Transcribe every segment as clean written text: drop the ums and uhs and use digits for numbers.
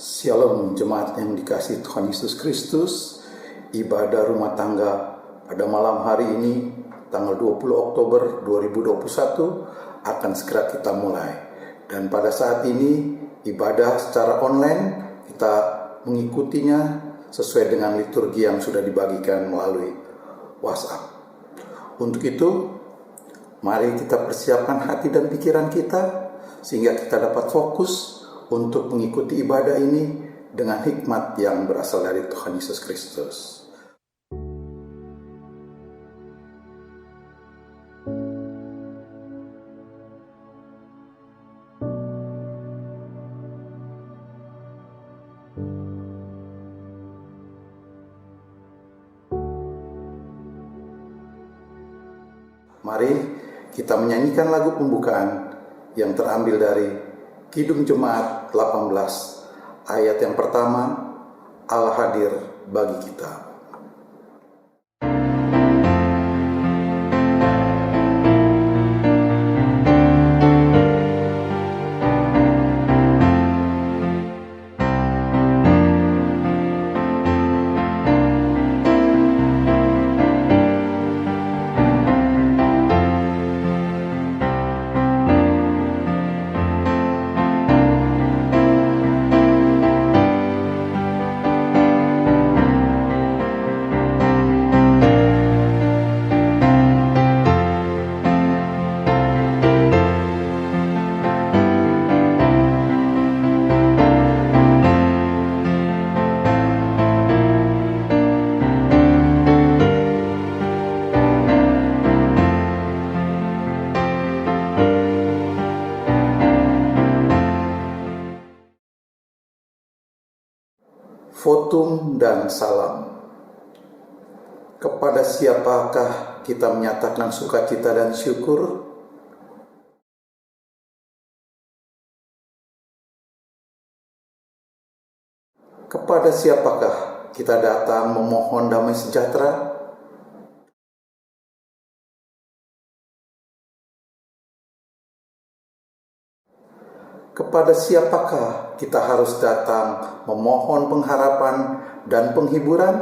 Shalom jemaat yang dikasihi Tuhan Yesus Kristus. Ibadah rumah tangga pada malam hari ini tanggal 20 Oktober 2021 akan segera kita mulai. Dan pada saat ini ibadah secara online kita mengikutinya sesuai dengan liturgi yang sudah dibagikan melalui WhatsApp. Untuk itu mari kita persiapkan hati dan pikiran kita sehingga kita dapat fokus untuk mengikuti ibadah ini dengan hikmat yang berasal dari Tuhan Yesus Kristus. Mari kita menyanyikan lagu pembukaan yang terambil dari Kidung Jemaat 18, ayat yang pertama, Allah hadir bagi kita. Votum dan salam. Kepada siapakah kita menyatakan sukacita dan syukur? Kepada siapakah kita datang memohon damai sejahtera? Kepada siapakah kita harus datang memohon pengharapan dan penghiburan?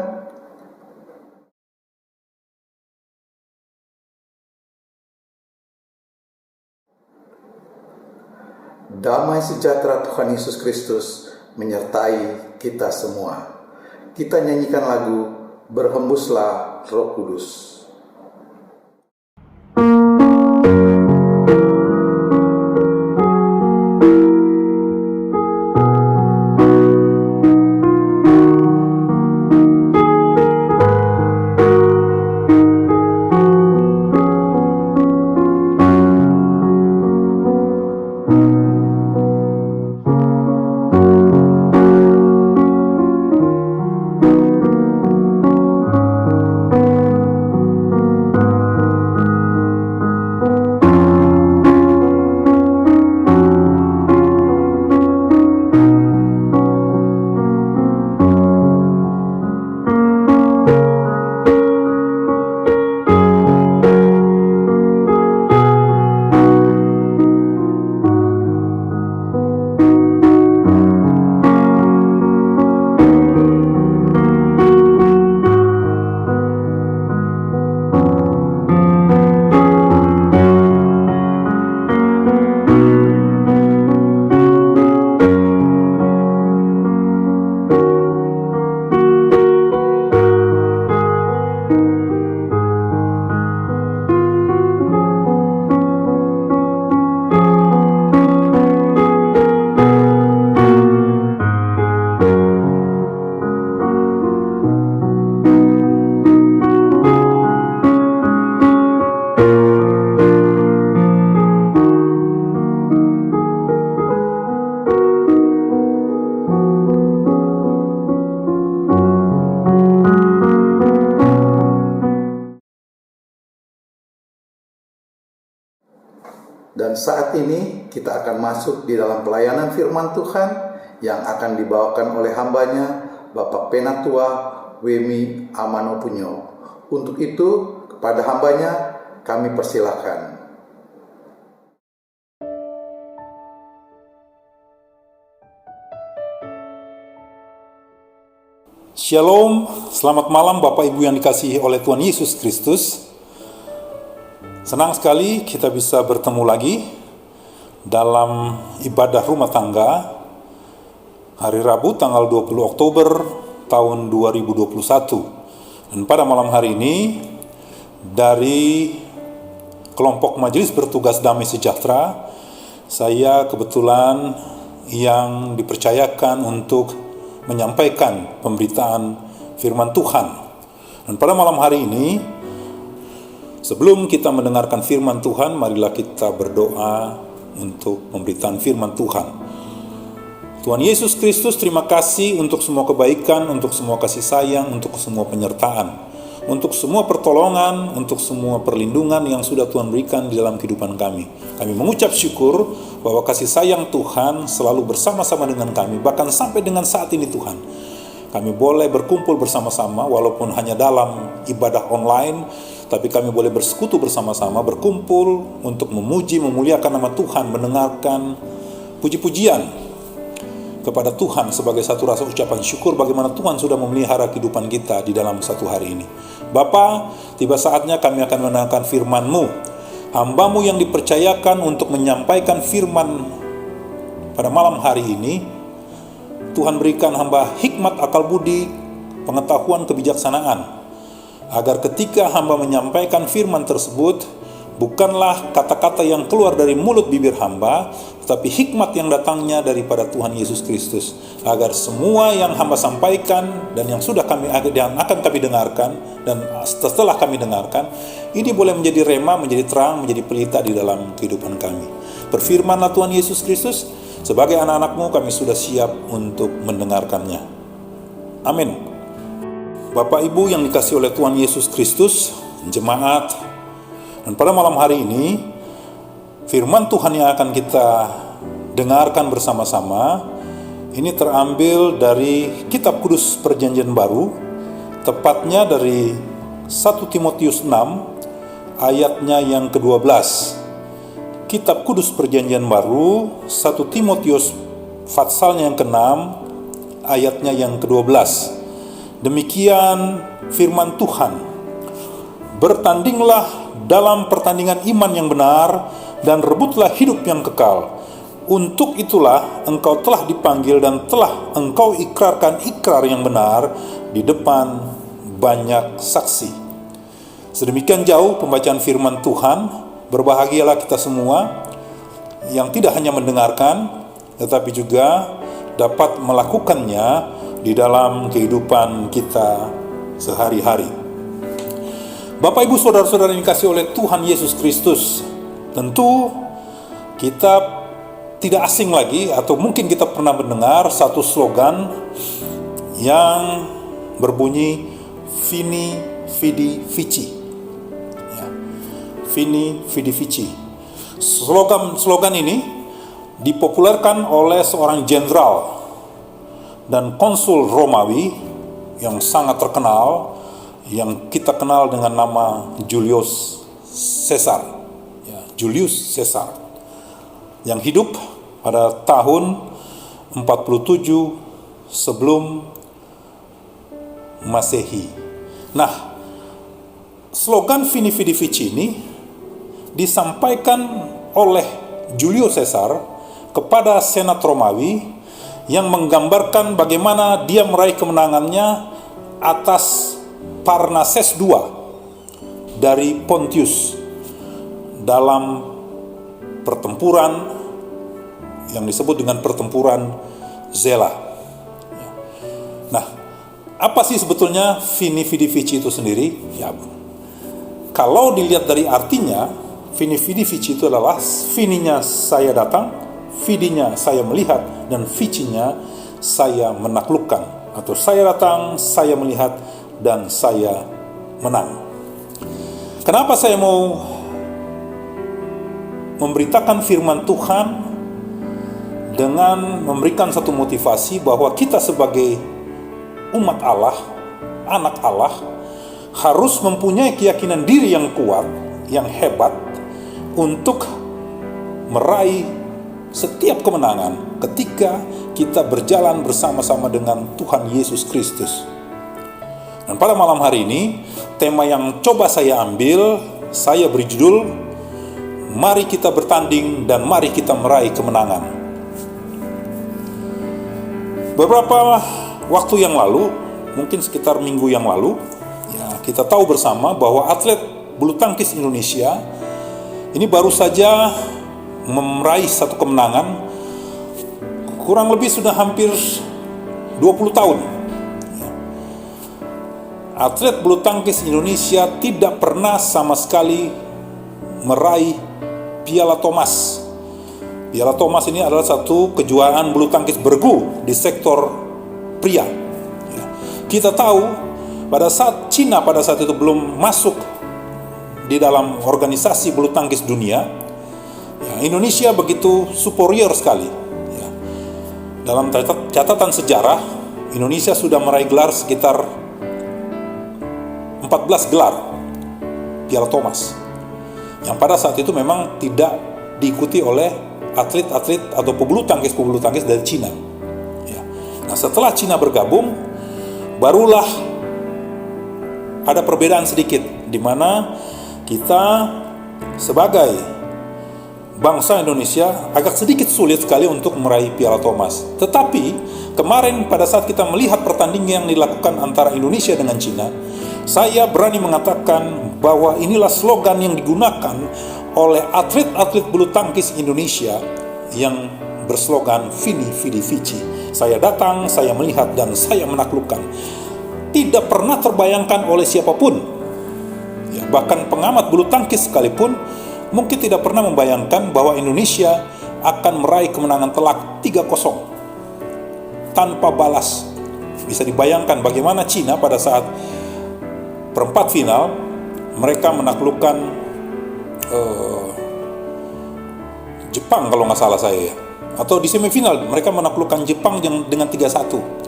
Damai sejahtera Tuhan Yesus Kristus menyertai kita semua. Kita nyanyikan lagu Berhembuslah Roh Kudus. Dan saat ini kita akan masuk di dalam pelayanan firman Tuhan yang akan dibawakan oleh hambanya Bapak Penatua Wemi Amanopunyo. Untuk itu kepada hambanya kami persilahkan. Shalom, selamat malam Bapak Ibu yang dikasihi oleh Tuhan Yesus Kristus. Senang sekali kita bisa bertemu lagi dalam ibadah rumah tangga hari Rabu tanggal 20 Oktober tahun 2021. Dan pada malam hari ini dari kelompok Majelis Bertugas Damai Sejahtera, saya kebetulan yang dipercayakan untuk menyampaikan pemberitaan firman Tuhan. Dan pada malam hari ini, sebelum kita mendengarkan firman Tuhan, marilah kita berdoa untuk pemberitaan firman Tuhan. Tuhan Yesus Kristus, terima kasih untuk semua kebaikan, untuk semua kasih sayang, untuk semua penyertaan, untuk semua pertolongan, untuk semua perlindungan yang sudah Tuhan berikan di dalam kehidupan kami. Kami mengucap syukur bahwa kasih sayang Tuhan selalu bersama-sama dengan kami, bahkan sampai dengan saat ini Tuhan. Kami boleh berkumpul bersama-sama walaupun hanya dalam ibadah online, tapi kami boleh bersekutu bersama-sama, berkumpul untuk memuji, memuliakan nama Tuhan, mendengarkan puji-pujian kepada Tuhan sebagai satu rasa ucapan syukur bagaimana Tuhan sudah memelihara kehidupan kita di dalam satu hari ini. Bapa, tiba saatnya kami akan mendengarkan firman-Mu. Hamba-Mu yang dipercayakan untuk menyampaikan firman pada malam hari ini, Tuhan berikan hamba hikmat, akal budi, pengetahuan, kebijaksanaan, agar ketika hamba menyampaikan firman tersebut, bukanlah kata-kata yang keluar dari mulut bibir hamba, tetapi hikmat yang datangnya daripada Tuhan Yesus Kristus, agar semua yang hamba sampaikan dan yang akan kami dengarkan, dan setelah kami dengarkan, ini boleh menjadi rema, menjadi terang, menjadi pelita di dalam kehidupan kami. Berfirmanlah Tuhan Yesus Kristus, sebagai anak-anak-Mu kami sudah siap untuk mendengarkannya. Amin. Bapak Ibu yang dikasihi oleh Tuhan Yesus Kristus, jemaat, dan pada malam hari ini, firman Tuhan yang akan kita dengarkan bersama-sama, ini terambil dari Kitab Kudus Perjanjian Baru, tepatnya dari 1 Timotius 6, ayatnya yang ke-12. Kitab Kudus Perjanjian Baru, 1 Timotius patsalnya yang ke-6, ayatnya yang ke-12. Demikian firman Tuhan. Bertandinglah dalam pertandingan iman yang benar, dan rebutlah hidup yang kekal. Untuk itulah engkau telah dipanggil dan telah engkau ikrarkan ikrar yang benar di depan banyak saksi. Sedemikian jauh pembacaan firman Tuhan. Berbahagialah kita semua yang tidak hanya mendengarkan, tetapi juga dapat melakukannya di dalam kehidupan kita sehari-hari. Bapak, Ibu, Saudara-saudara yang dikasihi oleh Tuhan Yesus Kristus, tentu kita tidak asing lagi, atau mungkin kita pernah mendengar satu slogan yang berbunyi Vini Vidi Vici. Ya, Vini Vidi Vici. Slogan ini dipopulerkan oleh seorang jenderal dan konsul Romawi yang sangat terkenal, yang kita kenal dengan nama Julius Caesar, Julius Caesar, yang hidup pada tahun 47 sebelum Masehi. Nah, slogan Vini Vidi Vici ini disampaikan oleh Julius Caesar kepada Senat Romawi, yang menggambarkan bagaimana dia meraih kemenangannya atas Parnases II dari Pontius dalam pertempuran yang disebut dengan pertempuran Zela. Nah, apa sih sebetulnya Vini Vidi Vici itu sendiri? Ya, kalau dilihat dari artinya, Vini Vidi Vici itu adalah Vininya saya datang, Vidinya saya melihat, dan Vicinya saya menaklukkan. Atau saya datang, saya melihat, dan saya menang. Kenapa saya mau memberitakan firman Tuhan dengan memberikan satu motivasi bahwa kita sebagai umat Allah, anak Allah, harus mempunyai keyakinan diri yang kuat, yang hebat, untuk meraih setiap kemenangan ketika kita berjalan bersama-sama dengan Tuhan Yesus Kristus. Dan pada malam hari ini, tema yang coba saya ambil, saya beri judul, Mari kita bertanding dan mari kita meraih kemenangan. Beberapa waktu yang lalu, mungkin sekitar minggu yang lalu, ya, kita tahu bersama bahwa atlet bulu tangkis Indonesia ini baru saja meraih satu kemenangan, kurang lebih sudah hampir 20 tahun. Atlet bulu tangkis Indonesia tidak pernah sama sekali meraih Piala Thomas. Piala Thomas ini adalah satu kejuaraan bulu tangkis bergu di sektor pria. Kita tahu pada saat Cina pada saat itu belum masuk di dalam organisasi bulu tangkis dunia, Indonesia begitu superior sekali. Dalam catatan sejarah, Indonesia sudah meraih gelar sekitar 14 gelar Piala Thomas, yang pada saat itu memang tidak diikuti oleh atlet-atlet atau pebulu tangkis dari Cina. Nah, setelah Cina bergabung, barulah ada perbedaan sedikit, di mana kita sebagai bangsa Indonesia agak sedikit sulit sekali untuk meraih Piala Thomas. Tetapi kemarin pada saat kita melihat pertandingan yang dilakukan antara Indonesia dengan Cina, saya berani mengatakan bahwa inilah slogan yang digunakan oleh atlet-atlet bulu tangkis Indonesia yang berslogan Vini Vidi Vici. Saya datang, saya melihat, dan saya menaklukkan. Tidak pernah terbayangkan oleh siapapun, bahkan pengamat bulu tangkis sekalipun mungkin tidak pernah membayangkan bahwa Indonesia akan meraih kemenangan telak 3-0 tanpa balas. Bisa dibayangkan bagaimana Cina pada saat perempat final mereka menaklukkan Jepang kalau nggak salah saya, atau di semifinal mereka menaklukkan Jepang dengan 3-1.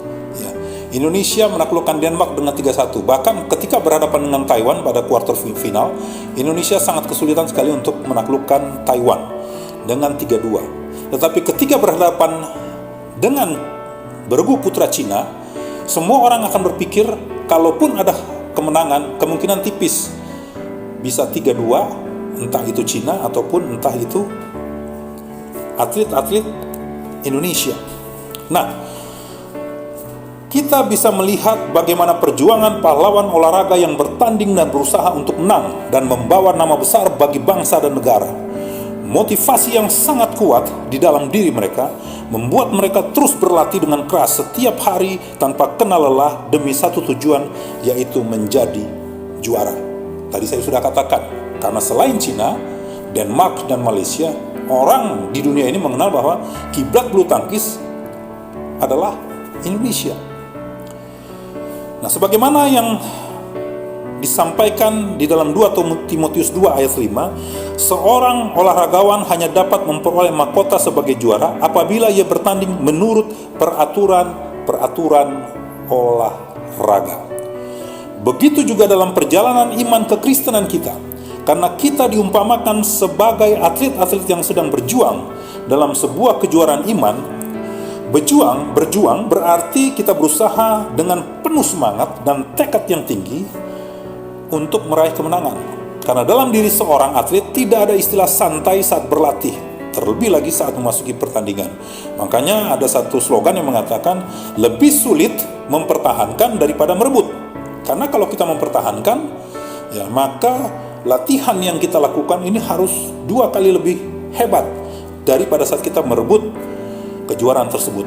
Indonesia menaklukkan Denmark dengan 3-1. Bahkan ketika berhadapan dengan Taiwan pada quarter final, Indonesia sangat kesulitan sekali untuk menaklukkan Taiwan dengan 3-2. Tetapi ketika berhadapan dengan bergu putra Cina, semua orang akan berpikir kalaupun ada kemenangan, kemungkinan tipis bisa 3-2, entah itu Cina ataupun entah itu atlet-atlet Indonesia. Nah, kita bisa melihat bagaimana perjuangan pahlawan olahraga yang bertanding dan berusaha untuk menang dan membawa nama besar bagi bangsa dan negara. Motivasi yang sangat kuat di dalam diri mereka membuat mereka terus berlatih dengan keras setiap hari tanpa kenal lelah demi satu tujuan, yaitu menjadi juara. Tadi saya sudah katakan, karena selain Cina, Denmark dan Malaysia, orang di dunia ini mengenal bahwa kiblat bulu tangkis adalah Indonesia. Nah, sebagaimana yang disampaikan di dalam 2 Timotius 2 ayat 5, seorang olahragawan hanya dapat memperoleh mahkota sebagai juara apabila ia bertanding menurut peraturan olahraga. Begitu juga dalam perjalanan iman kekristenan kita, karena kita diumpamakan sebagai atlet-atlet yang sedang berjuang dalam sebuah kejuaraan iman. Berjuang berarti kita berusaha dengan penuh semangat dan tekad yang tinggi untuk meraih kemenangan. Karena dalam diri seorang atlet tidak ada istilah santai saat berlatih, terlebih lagi saat memasuki pertandingan. Makanya ada satu slogan yang mengatakan lebih sulit mempertahankan daripada merebut. Karena kalau kita mempertahankan, maka latihan yang kita lakukan ini harus 2 kali lebih hebat daripada saat kita merebut kejuaraan tersebut.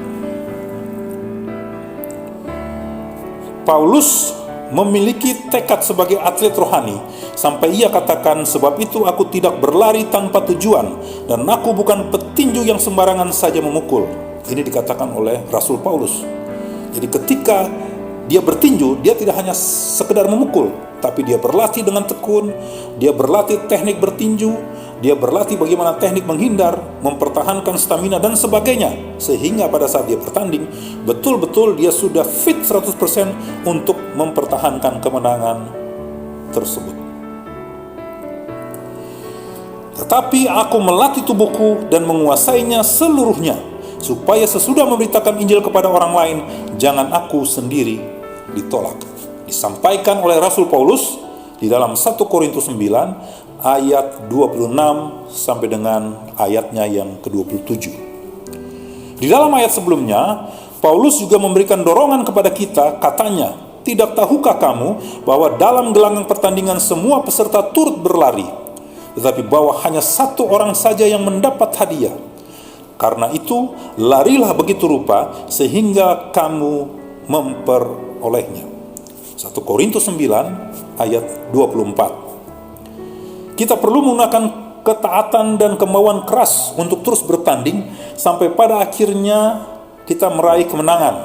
Paulus memiliki tekad sebagai atlet rohani sampai ia katakan, sebab itu aku tidak berlari tanpa tujuan dan aku bukan petinju yang sembarangan saja memukul. Ini dikatakan oleh Rasul Paulus. Jadi ketika dia bertinju, dia tidak hanya sekedar memukul, tapi dia berlatih dengan tekun, dia berlatih teknik bertinju, dia berlatih bagaimana teknik menghindar, mempertahankan stamina dan sebagainya, sehingga pada saat dia bertanding, betul-betul dia sudah fit 100% untuk mempertahankan kemenangan tersebut. Tetapi aku melatih tubuhku dan menguasainya seluruhnya, supaya sesudah memberitakan Injil kepada orang lain, jangan aku sendiri ditolak. disampaikan oleh Rasul Paulus di dalam 1 Korintus 9 ayat 26 sampai dengan ayatnya yang ke-27. Di dalam ayat sebelumnya, Paulus juga memberikan dorongan kepada kita, katanya, "Tidak tahukah kamu bahwa dalam gelanggang pertandingan semua peserta turut berlari, tetapi bahwa hanya satu orang saja yang mendapat hadiah? Karena itu, larilah begitu rupa sehingga kamu memperolehnya." 1 Korintus 9 ayat 24. Kita perlu menggunakan ketaatan dan kemauan keras untuk terus bertanding sampai pada akhirnya kita meraih kemenangan.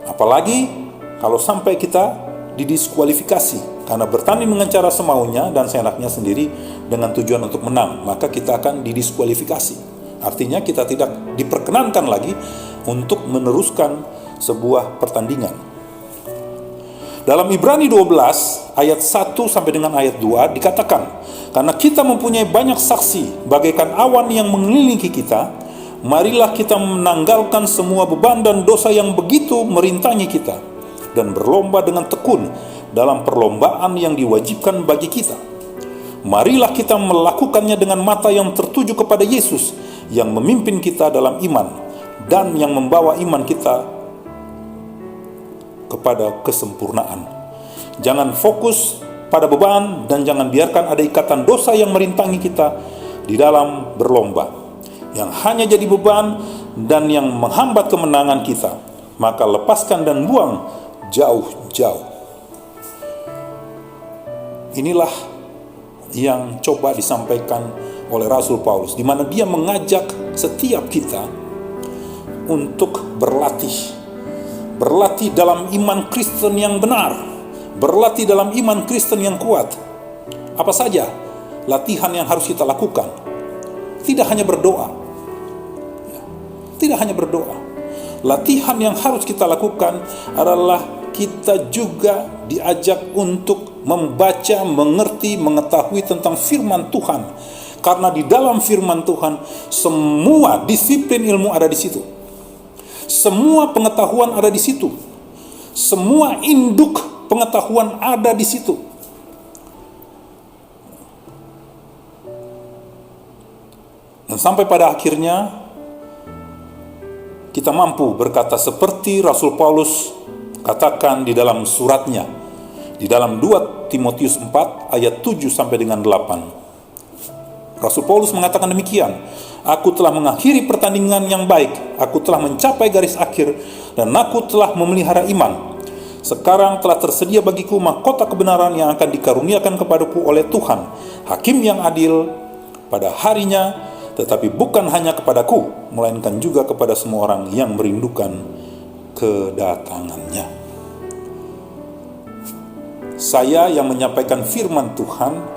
Apalagi kalau sampai kita didiskualifikasi karena bertanding dengan cara semaunya dan seenaknya sendiri dengan tujuan untuk menang, maka kita akan didiskualifikasi. Artinya kita tidak diperkenankan lagi untuk meneruskan sebuah pertandingan. Dalam Ibrani 12 ayat 1 sampai dengan ayat 2 dikatakan, "Karena kita mempunyai banyak saksi bagaikan awan yang mengelilingi kita, marilah kita menanggalkan semua beban dan dosa yang begitu merintangi kita, dan berlomba dengan tekun dalam perlombaan yang diwajibkan bagi kita. Marilah kita melakukannya dengan mata yang tertuju kepada Yesus, yang memimpin kita dalam iman, dan yang membawa iman kita kepada kesempurnaan." Jangan fokus pada beban dan jangan biarkan ada ikatan dosa yang merintangi kita di dalam berlomba, yang hanya jadi beban dan yang menghambat kemenangan kita. Maka lepaskan dan buang jauh-jauh. Inilah yang coba disampaikan oleh Rasul Paulus, di mana dia mengajak setiap kita untuk berlatih dalam iman Kristen yang benar, berlatih dalam iman Kristen yang kuat. Apa saja latihan yang harus kita lakukan? Tidak hanya berdoa. Tidak hanya berdoa. Latihan yang harus kita lakukan adalah kita juga diajak untuk membaca, mengerti, mengetahui tentang firman Tuhan. Karena di dalam firman Tuhan semua disiplin ilmu ada di situ. Semua pengetahuan ada di situ. Semua induk pengetahuan ada di situ. Dan sampai pada akhirnya kita mampu berkata seperti Rasul Paulus katakan di dalam suratnya, di dalam 2 Timotius 4 ayat 7 sampai dengan 8. Rasul Paulus mengatakan demikian, "Aku telah mengakhiri pertandingan yang baik, aku telah mencapai garis akhir, dan aku telah memelihara iman. Sekarang telah tersedia bagiku mahkota kebenaran yang akan dikaruniakan kepadaku oleh Tuhan, Hakim yang adil pada harinya, tetapi bukan hanya kepadaku, melainkan juga kepada semua orang yang merindukan kedatangannya." Saya yang menyampaikan firman Tuhan,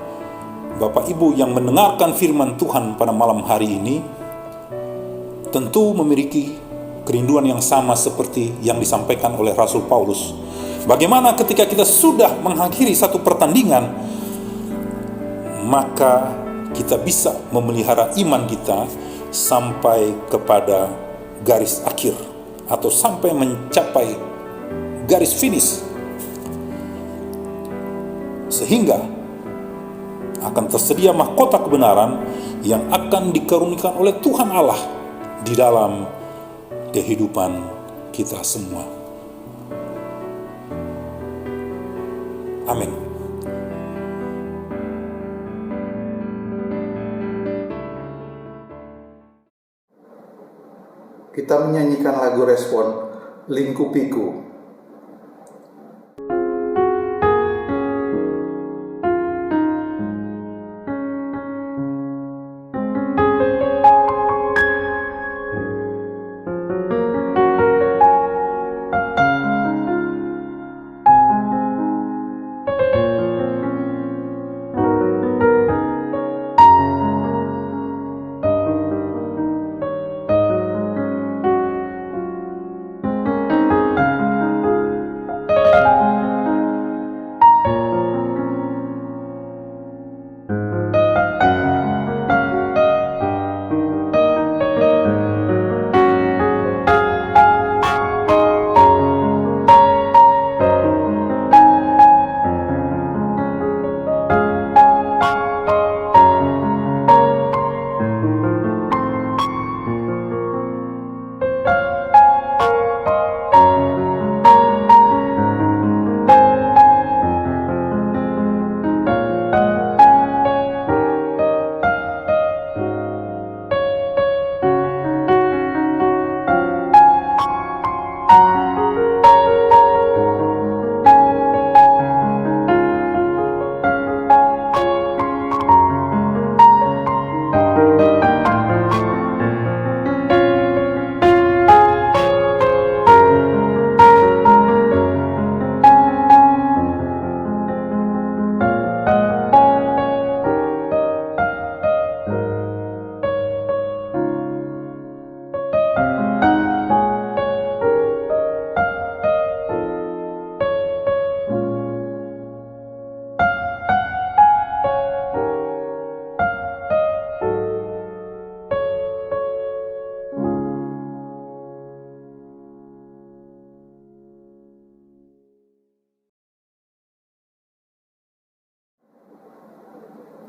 Bapak Ibu yang mendengarkan firman Tuhan pada malam hari ini, tentu memiliki kerinduan yang sama seperti yang disampaikan oleh Rasul Paulus. Bagaimana ketika kita sudah mengakhiri satu pertandingan, maka kita bisa memelihara iman kita sampai kepada garis akhir atau sampai mencapai garis finish, sehingga akan tersedia mahkota kebenaran yang akan dikaruniakan oleh Tuhan Allah di dalam kehidupan kita semua. Amin. Kita menyanyikan lagu respon Lingkupiku.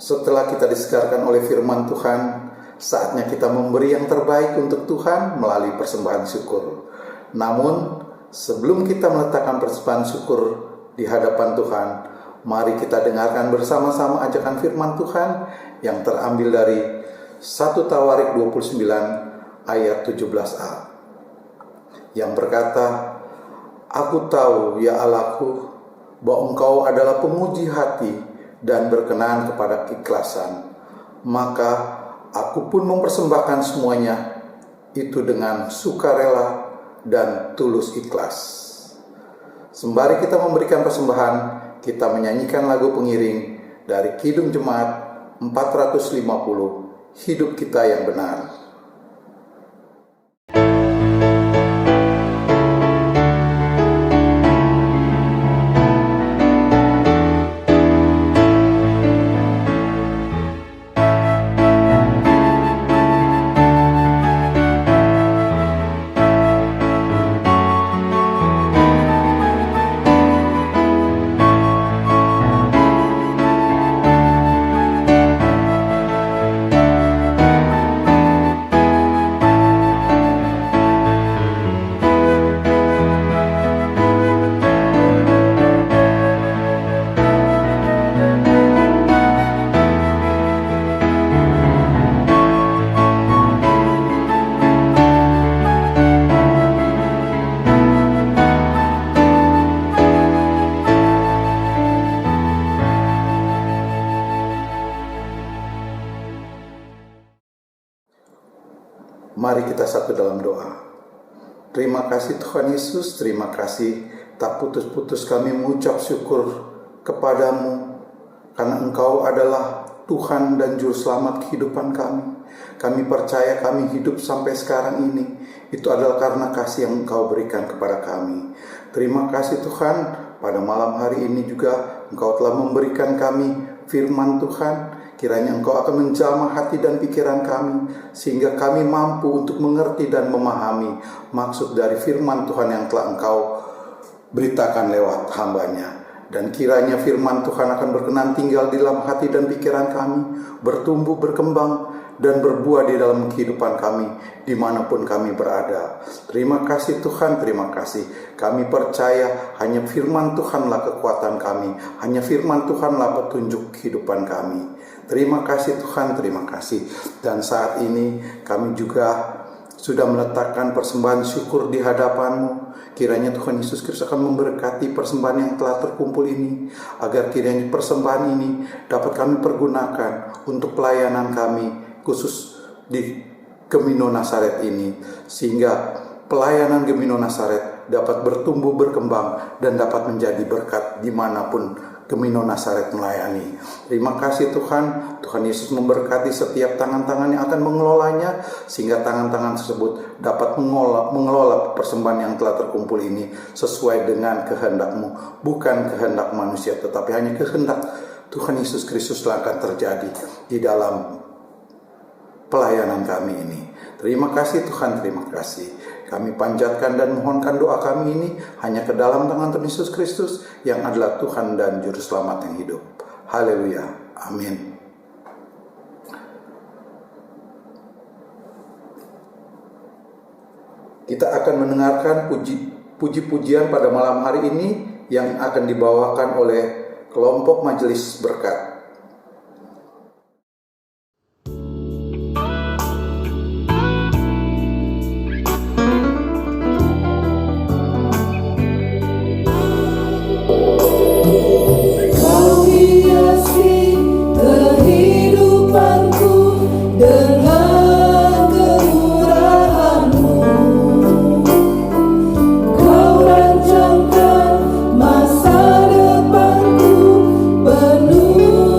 Setelah kita disegarkan oleh firman Tuhan, saatnya kita memberi yang terbaik untuk Tuhan melalui persembahan syukur. Namun, sebelum kita meletakkan persembahan syukur di hadapan Tuhan, mari kita dengarkan bersama-sama ajakan firman Tuhan yang terambil dari 1 Tawarik 29 ayat 17a, yang berkata, "Aku tahu, ya Allahku, bahwa Engkau adalah pemuji hati dan berkenan kepada keikhlasan. Maka aku pun mempersembahkan semuanya itu dengan sukarela dan tulus ikhlas." Sembari kita memberikan persembahan, kita menyanyikan lagu pengiring dari Kidung Jemaat 450, Hidup Kita Yang Benar. Mari kita satu dalam doa. Terima kasih Tuhan Yesus, terima kasih tak putus-putus kami mengucap syukur kepadamu, karena Engkau adalah Tuhan dan Juru Selamat kehidupan kami. Kami percaya kami hidup sampai sekarang ini, itu adalah karena kasih yang Engkau berikan kepada kami. Terima kasih Tuhan, pada malam hari ini juga Engkau telah memberikan kami firman Tuhan. Kiranya Engkau akan menjamah hati dan pikiran kami, sehingga kami mampu untuk mengerti dan memahami maksud dari firman Tuhan yang telah Engkau beritakan lewat hamba-Nya. Dan kiranya firman Tuhan akan berkenan tinggal di dalam hati dan pikiran kami, bertumbuh, berkembang, dan berbuah di dalam kehidupan kami, dimanapun kami berada. Terima kasih Tuhan, terima kasih. Kami percaya hanya firman Tuhanlah kekuatan kami, hanya firman Tuhanlah petunjuk kehidupan kami. Terima kasih Tuhan, terima kasih. Dan saat ini kami juga sudah meletakkan persembahan syukur di hadapan-Mu. Kiranya Tuhan Yesus Kristus akan memberkati persembahan yang telah terkumpul ini, agar kiranya persembahan ini dapat kami pergunakan untuk pelayanan kami, khusus di Gemino Nazaret ini, sehingga pelayanan Gemino Nazaret dapat bertumbuh, berkembang, dan dapat menjadi berkat dimanapun Gemino Nazaret melayani. Terima kasih Tuhan. Tuhan Yesus memberkati setiap tangan-tangan yang akan mengelolanya, sehingga tangan-tangan tersebut dapat mengelola persembahan yang telah terkumpul ini sesuai dengan kehendak-Mu, bukan kehendak manusia, tetapi hanya kehendak Tuhan Yesus Kristus yang akan terjadi di dalam pelayanan kami ini. Terima kasih Tuhan, terima kasih. Kami panjatkan dan mohonkan doa kami ini hanya ke dalam tangan Tuhan Yesus Kristus yang adalah Tuhan dan Juru Selamat yang hidup. Haleluya. Amin. Kita akan mendengarkan puji-pujian pada malam hari ini yang akan dibawakan oleh kelompok Majelis Berkat. Masa depanku penuh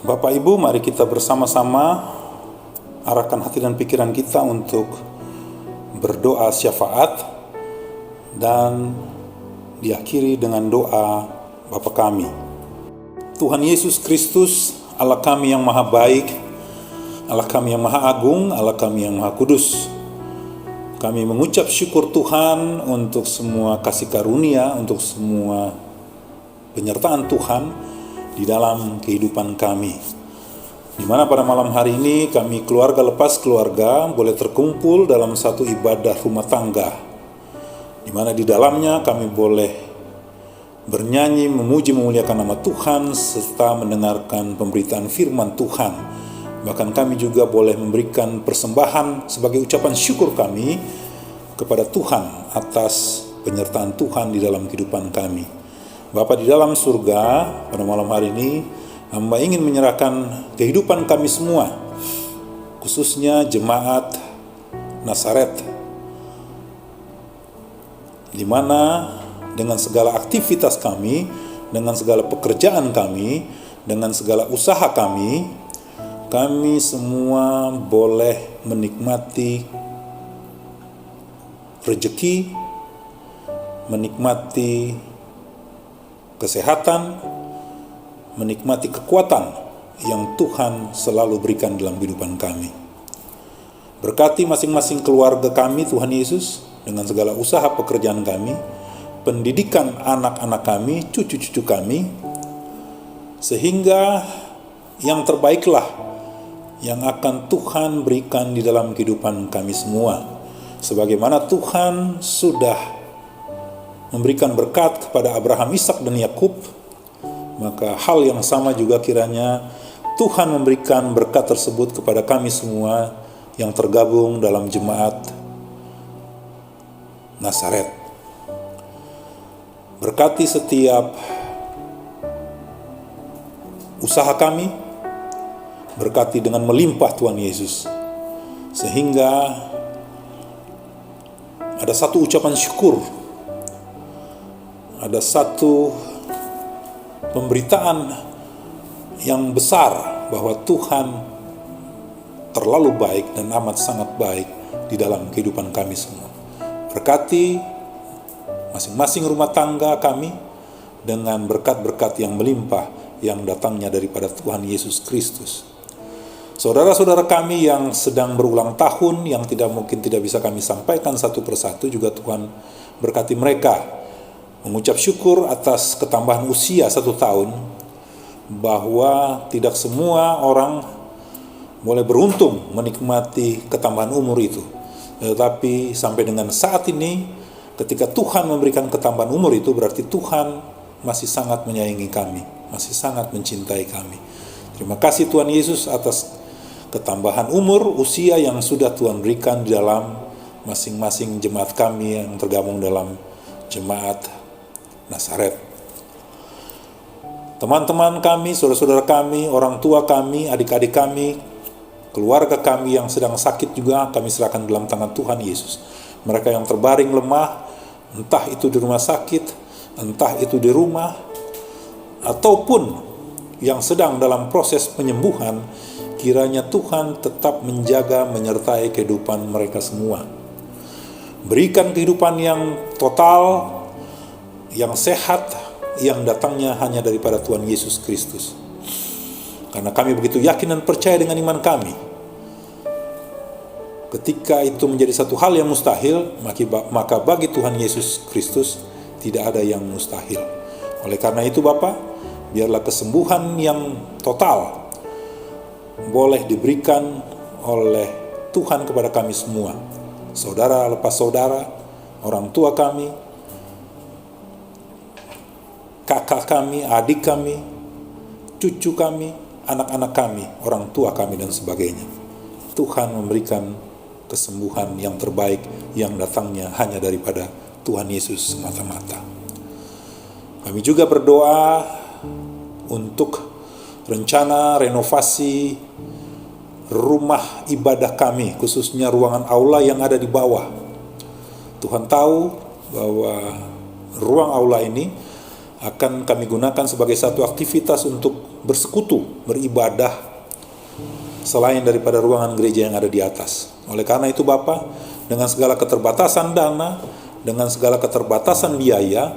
Bapak Ibu, mari kita bersama-sama arahkan hati dan pikiran kita untuk berdoa syafaat dan diakhiri dengan doa Bapa kami. Tuhan Yesus Kristus, Allah kami yang maha baik, Allah kami yang maha agung, Allah kami yang maha kudus. Kami mengucap syukur Tuhan untuk semua kasih karunia, untuk semua penyertaan Tuhan di dalam kehidupan kami. Di mana pada malam hari ini kami keluarga lepas keluarga boleh terkumpul dalam satu ibadah rumah tangga, di mana di dalamnya kami boleh bernyanyi, memuji, memuliakan nama Tuhan serta mendengarkan pemberitaan firman Tuhan. Bahkan kami juga boleh memberikan persembahan sebagai ucapan syukur kami kepada Tuhan atas penyertaan Tuhan di dalam kehidupan kami. Bapa di dalam surga, pada malam hari ini hamba ingin menyerahkan kehidupan kami semua, khususnya jemaat Nazaret, di mana dengan segala aktivitas kami, dengan segala pekerjaan kami, dengan segala usaha kami semua boleh menikmati rezeki, menikmati kesehatan, menikmati kekuatan yang Tuhan selalu berikan dalam kehidupan kami. Berkati masing-masing keluarga kami, Tuhan Yesus, dengan segala usaha pekerjaan kami, pendidikan anak-anak kami, cucu-cucu kami, sehingga yang terbaiklah yang akan Tuhan berikan di dalam kehidupan kami semua. Sebagaimana Tuhan sudah memberikan berkat kepada Abraham, Ishak dan Yakub, maka hal yang sama juga kiranya Tuhan memberikan berkat tersebut kepada kami semua yang tergabung dalam jemaat Nazaret. Berkati setiap usaha kami, berkati dengan melimpah Tuhan Yesus, sehingga ada satu ucapan syukur, ada satu pemberitaan yang besar bahwa Tuhan terlalu baik dan amat sangat baik di dalam kehidupan kami semua. Berkati masing-masing rumah tangga kami dengan berkat-berkat yang melimpah yang datangnya daripada Tuhan Yesus Kristus. Saudara-saudara kami yang sedang berulang tahun, yang tidak bisa kami sampaikan satu persatu, juga Tuhan berkati mereka. Mengucap syukur atas ketambahan usia 1 tahun, bahwa tidak semua orang boleh beruntung menikmati ketambahan umur itu. Tetapi sampai dengan saat ini, ketika Tuhan memberikan ketambahan umur itu, berarti Tuhan masih sangat menyayangi kami, masih sangat mencintai kami. Terima kasih Tuhan Yesus atas ketambahan umur, usia yang sudah Tuhan berikan di dalam masing-masing jemaat kami yang tergabung dalam jemaat Nazaret. Teman-teman kami, saudara-saudara kami, orang tua kami, adik-adik kami, keluarga kami yang sedang sakit juga kami serahkan dalam tangan Tuhan Yesus. Mereka yang terbaring lemah, entah itu di rumah sakit, entah itu di rumah, ataupun yang sedang dalam proses penyembuhan, kiranya Tuhan tetap menjaga, menyertai kehidupan mereka semua. Berikan kehidupan yang total, yang sehat, yang datangnya hanya daripada Tuhan Yesus Kristus. Karena kami begitu yakin dan percaya dengan iman kami, ketika itu menjadi satu hal yang mustahil, maka bagi Tuhan Yesus Kristus tidak ada yang mustahil. Oleh karena itu Bapa, biarlah kesembuhan yang total boleh diberikan oleh Tuhan kepada kami semua, saudara lepas saudara, orang tua kami, kakak kami, adik kami, cucu kami, anak-anak kami, orang tua kami, dan sebagainya. Tuhan memberikan kesembuhan yang terbaik yang datangnya hanya daripada Tuhan Yesus semata-mata. Kami juga berdoa untuk rencana renovasi rumah ibadah kami, khususnya ruangan aula yang ada di bawah. Tuhan tahu bahwa ruang aula ini akan kami gunakan sebagai satu aktivitas untuk bersekutu, beribadah selain daripada ruangan gereja yang ada di atas. Oleh karena itu Bapa, dengan segala keterbatasan dana, dengan segala keterbatasan biaya,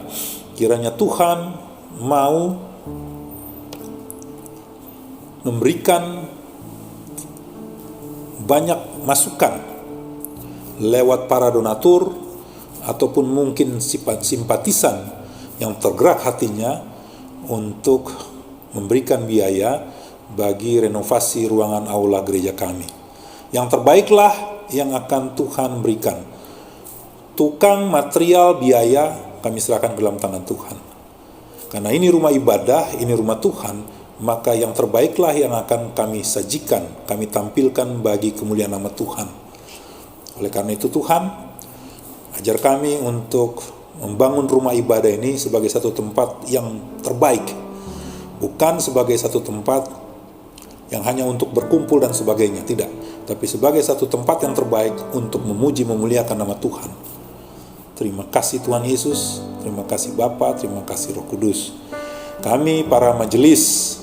kiranya Tuhan mau memberikan banyak masukan lewat para donatur ataupun mungkin simpatisan yang tergerak hatinya untuk memberikan biaya bagi renovasi ruangan aula gereja kami. Yang terbaiklah yang akan Tuhan berikan. Tukang, material, biaya kami serahkan ke dalam tangan Tuhan. Karena ini rumah ibadah, ini rumah Tuhan, maka yang terbaiklah yang akan kami sajikan, kami tampilkan bagi kemuliaan nama Tuhan. Oleh karena itu Tuhan, ajar kami untuk membangun rumah ibadah ini sebagai satu tempat yang terbaik, bukan sebagai satu tempat yang hanya untuk berkumpul dan sebagainya, tidak, tapi sebagai satu tempat yang terbaik untuk memuji memuliakan nama Tuhan. Terima kasih Tuhan Yesus, terima kasih Bapa, terima kasih Roh Kudus. Kami para majelis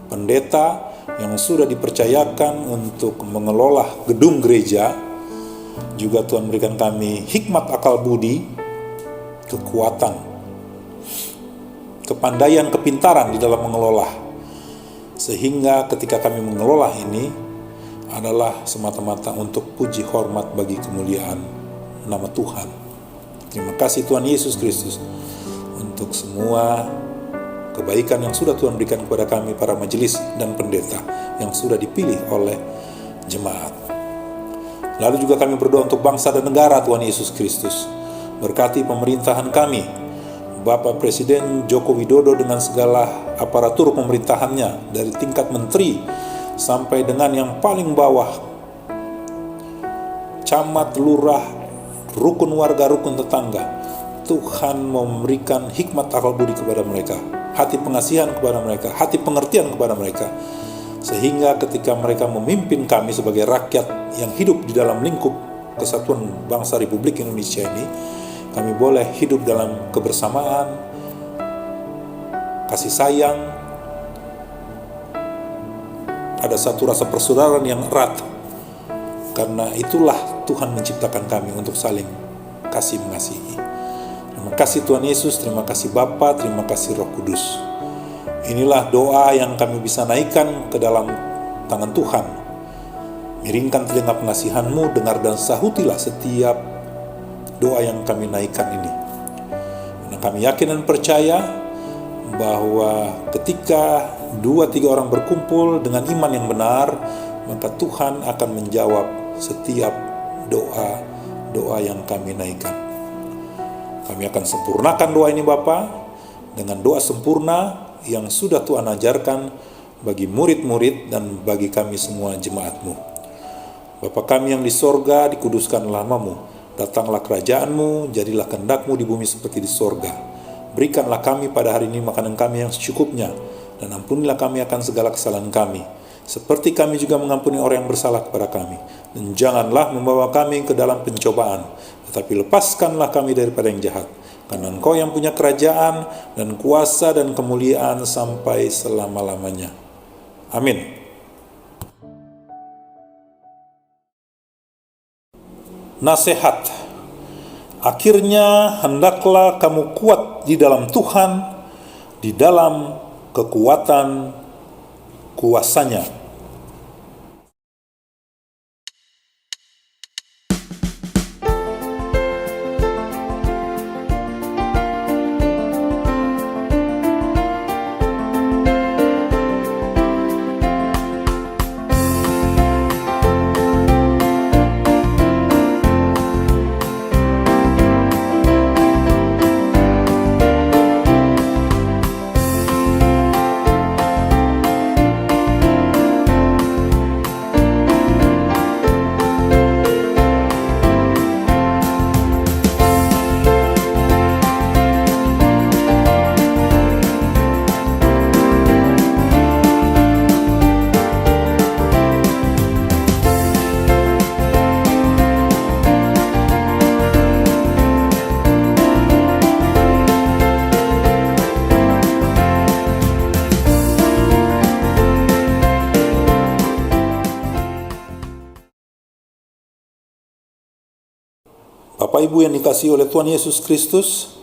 pendeta yang sudah dipercayakan untuk mengelola gedung gereja, juga Tuhan berikan kami hikmat akal budi, kekuatan, kepandaian, kepintaran di dalam mengelola, sehingga ketika kami mengelola ini adalah semata-mata untuk puji hormat bagi kemuliaan nama Tuhan. Terima kasih Tuhan Yesus Kristus untuk semua kebaikan yang sudah Tuhan berikan kepada kami para majelis dan pendeta yang sudah dipilih oleh jemaat. Lalu juga kami berdoa untuk bangsa dan negara Tuhan Yesus Kristus. Berkati pemerintahan kami, Bapak Presiden Joko Widodo dengan segala aparatur pemerintahannya, dari tingkat menteri sampai dengan yang paling bawah, camat, lurah, rukun warga, rukun tetangga. Tuhan memberikan hikmat akal budi kepada mereka, hati pengasihan kepada mereka, hati pengertian kepada mereka, sehingga ketika mereka memimpin kami sebagai rakyat yang hidup di dalam lingkup kesatuan bangsa Republik Indonesia ini, kami boleh hidup dalam kebersamaan, kasih sayang, ada satu rasa persaudaraan yang erat. Karena itulah Tuhan menciptakan kami untuk saling kasih mengasihi. Terima kasih Tuhan Yesus, terima kasih Bapa, terima kasih Roh Kudus. Inilah doa yang kami bisa naikkan ke dalam tangan Tuhan. Miringkan telinga pengasihan-Mu, dengar dan sahutilah setiap doa yang kami naikkan ini. Karena kami yakin dan percaya bahwa ketika 2-3 orang berkumpul dengan iman yang benar, maka Tuhan akan menjawab setiap doa yang kami naikkan. Kami akan sempurnakan doa ini Bapa dengan doa sempurna yang sudah Tuhan ajarkan bagi murid-murid dan bagi kami semua jemaat-Mu. Bapa kami yang di sorga, dikuduskanlah nama-Mu. Datanglah kerajaan-Mu, jadilah kehendak-Mu di bumi seperti di sorga. Berikanlah kami pada hari ini makanan kami yang secukupnya, dan ampunilah kami akan segala kesalahan kami, seperti kami juga mengampuni orang yang bersalah kepada kami. Dan janganlah membawa kami ke dalam pencobaan, tetapi lepaskanlah kami daripada yang jahat. Karena Engkau yang punya kerajaan dan kuasa dan kemuliaan sampai selama-lamanya. Amin. Nasihat. Akhirnya hendaklah kamu kuat di dalam Tuhan, di dalam kekuatan kuasanya. Bapak Ibu yang dikasihi oleh Tuhan Yesus Kristus,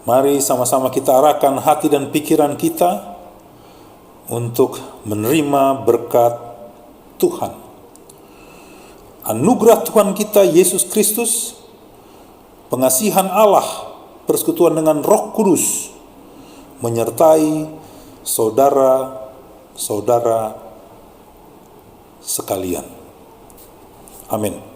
mari sama-sama kita arahkan hati dan pikiran kita untuk menerima berkat Tuhan. Anugerah Tuhan kita Yesus Kristus, pengasihan Allah, persekutuan dengan Roh Kudus menyertai saudara-saudara sekalian. Amin.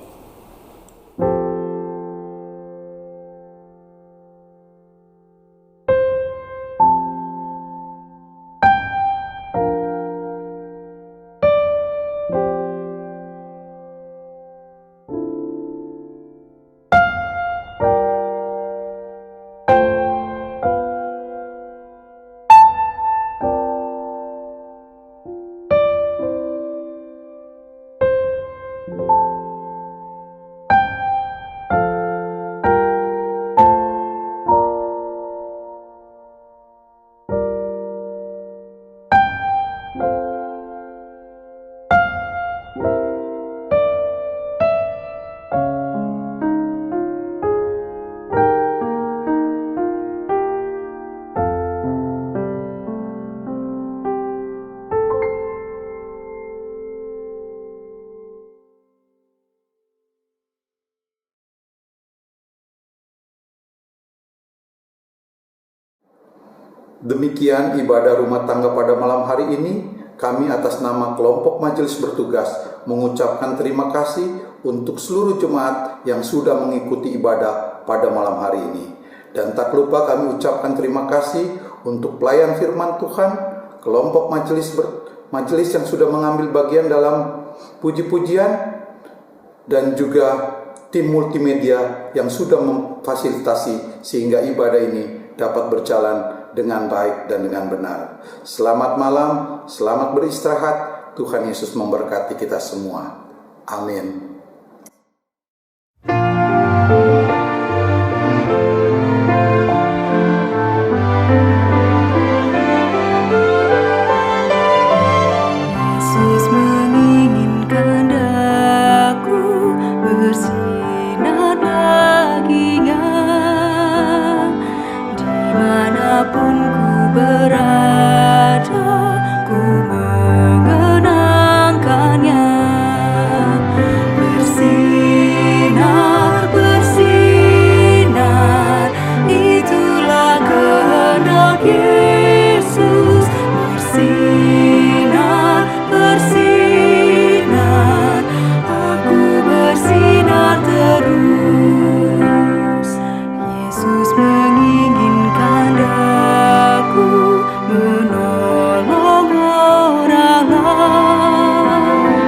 Demikian ibadah rumah tangga pada malam hari ini. Kami atas nama kelompok majelis bertugas mengucapkan terima kasih untuk seluruh jemaat yang sudah mengikuti ibadah pada malam hari ini. Dan tak lupa kami ucapkan terima kasih untuk pelayan firman Tuhan, kelompok majelis yang sudah mengambil bagian dalam puji-pujian, dan juga tim multimedia yang sudah memfasilitasi sehingga ibadah ini dapat berjalan dengan baik dan dengan benar. Selamat malam, selamat beristirahat. Tuhan Yesus memberkati kita semua. Amin. Yesus menginginkan aku bersinar baginya. Dimanapun ku berada, ku mengenangkannya. Bersinar, bersinar, itulah kehendak Yesus. Bersinar, bersinar, aku bersinar terus. Yesus menginginkan aku menolong orang lain,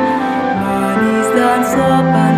manis dan sopan